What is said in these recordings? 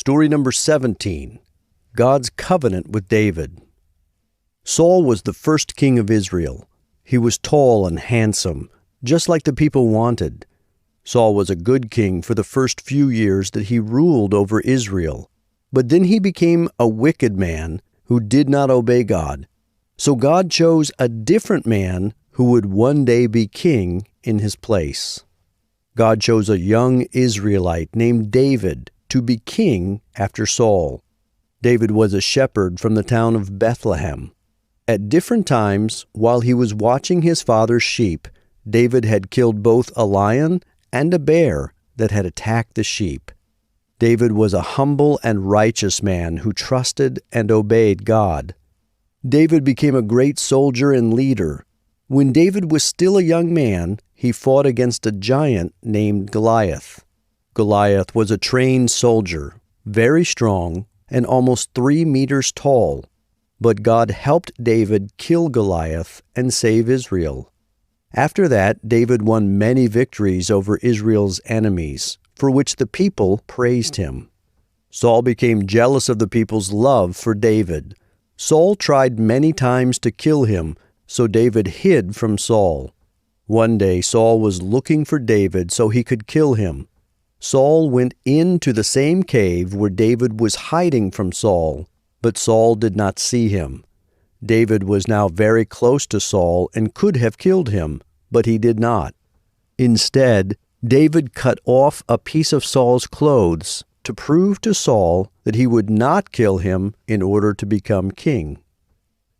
Story number 17, God's Covenant with David. Saul was the first king of Israel. He was tall and handsome, just like the people wanted. Saul was a good king for the first few years that he ruled over Israel, but then he became a wicked man who did not obey God. So God chose a different man who would one day be king in his place. God chose a young Israelite named David to be king after Saul. David was a shepherd from the town of Bethlehem. At different times, while he was watching his father's sheep, David had killed both a lion and a bear that had attacked the sheep. David was a humble and righteous man who trusted and obeyed God. David became a great soldier and leader. When David was still a young man, he fought against a giant named Goliath. Goliath was a trained soldier, very strong, and almost 3 meters tall. But God helped David kill Goliath and save Israel. After that, David won many victories over Israel's enemies, for which the people praised him. Saul became jealous of the people's love for David. Saul tried many times to kill him, so David hid from Saul. One day Saul was looking for David so he could kill him. Saul went into the same cave where David was hiding from Saul, but Saul did not see him. David was now very close to Saul and could have killed him, but he did not. Instead, David cut off a piece of Saul's clothes to prove to Saul that he would not kill him in order to become king.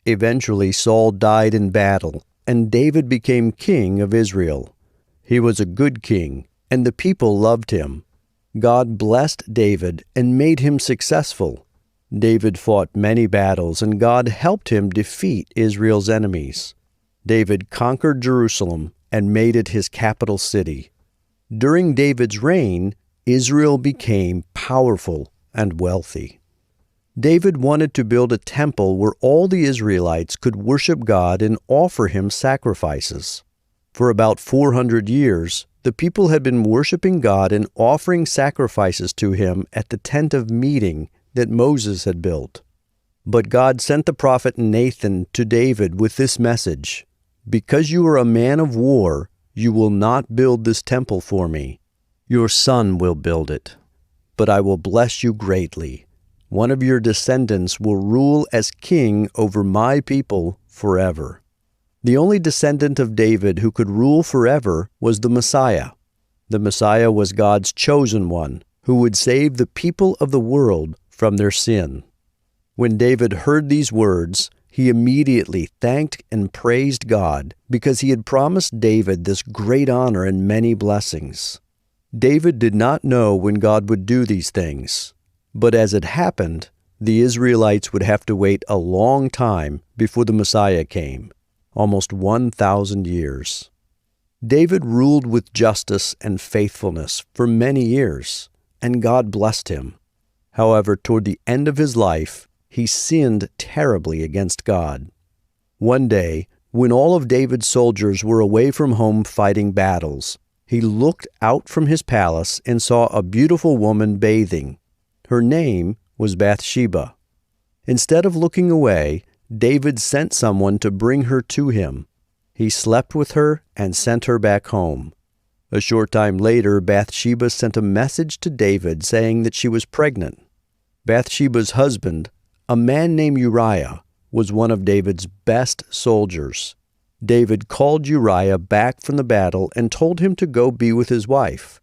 Eventually, Saul died in battle, and David became king of Israel. He was a good king, and the people loved him. God blessed David and made him successful. David fought many battles, and God helped him defeat Israel's enemies. David conquered Jerusalem and made it his capital city. During David's reign, Israel became powerful and wealthy. David wanted to build a temple where all the Israelites could worship God and offer him sacrifices. For about 400 years, the people had been worshiping God and offering sacrifices to him at the tent of meeting that Moses had built. But God sent the prophet Nathan to David with this message: "Because you are a man of war, you will not build this temple for me. Your son will build it. But I will bless you greatly. One of your descendants will rule as king over my people forever." The only descendant of David who could rule forever was the Messiah. The Messiah was God's chosen one, who would save the people of the world from their sin. When David heard these words, he immediately thanked and praised God because he had promised David this great honor and many blessings. David did not know when God would do these things, but as it happened, the Israelites would have to wait a long time before the Messiah came. Almost 1,000 years. David ruled with justice and faithfulness for many years, and God blessed him. However, toward the end of his life, he sinned terribly against God. One day, when all of David's soldiers were away from home fighting battles, he looked out from his palace and saw a beautiful woman bathing. Her name was Bathsheba. Instead of looking away, David sent someone to bring her to him. He slept with her and sent her back home. A short time later, Bathsheba sent a message to David saying that she was pregnant. Bathsheba's husband, a man named Uriah, was one of David's best soldiers. David called Uriah back from the battle and told him to go be with his wife.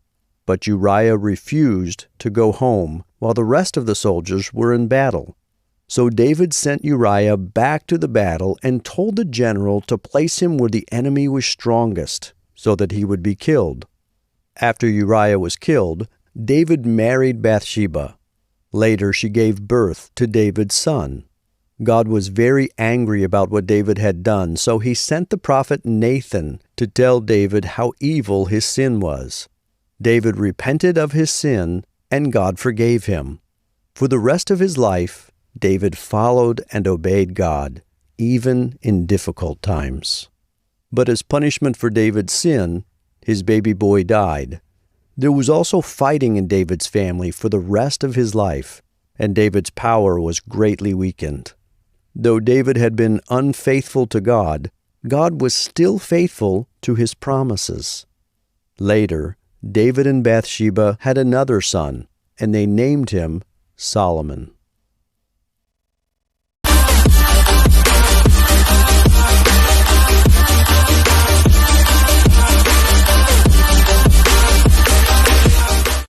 But Uriah refused to go home while the rest of the soldiers were in battle. So David sent Uriah back to the battle and told the general to place him where the enemy was strongest, so that he would be killed. After Uriah was killed, David married Bathsheba. Later she gave birth to David's son. God was very angry about what David had done, so he sent the prophet Nathan to tell David how evil his sin was. David repented of his sin, and God forgave him. For the rest of his life, David followed and obeyed God, even in difficult times. But as punishment for David's sin, his baby boy died. There was also fighting in David's family for the rest of his life, and David's power was greatly weakened. Though David had been unfaithful to God, God was still faithful to his promises. Later, David and Bathsheba had another son, and they named him Solomon.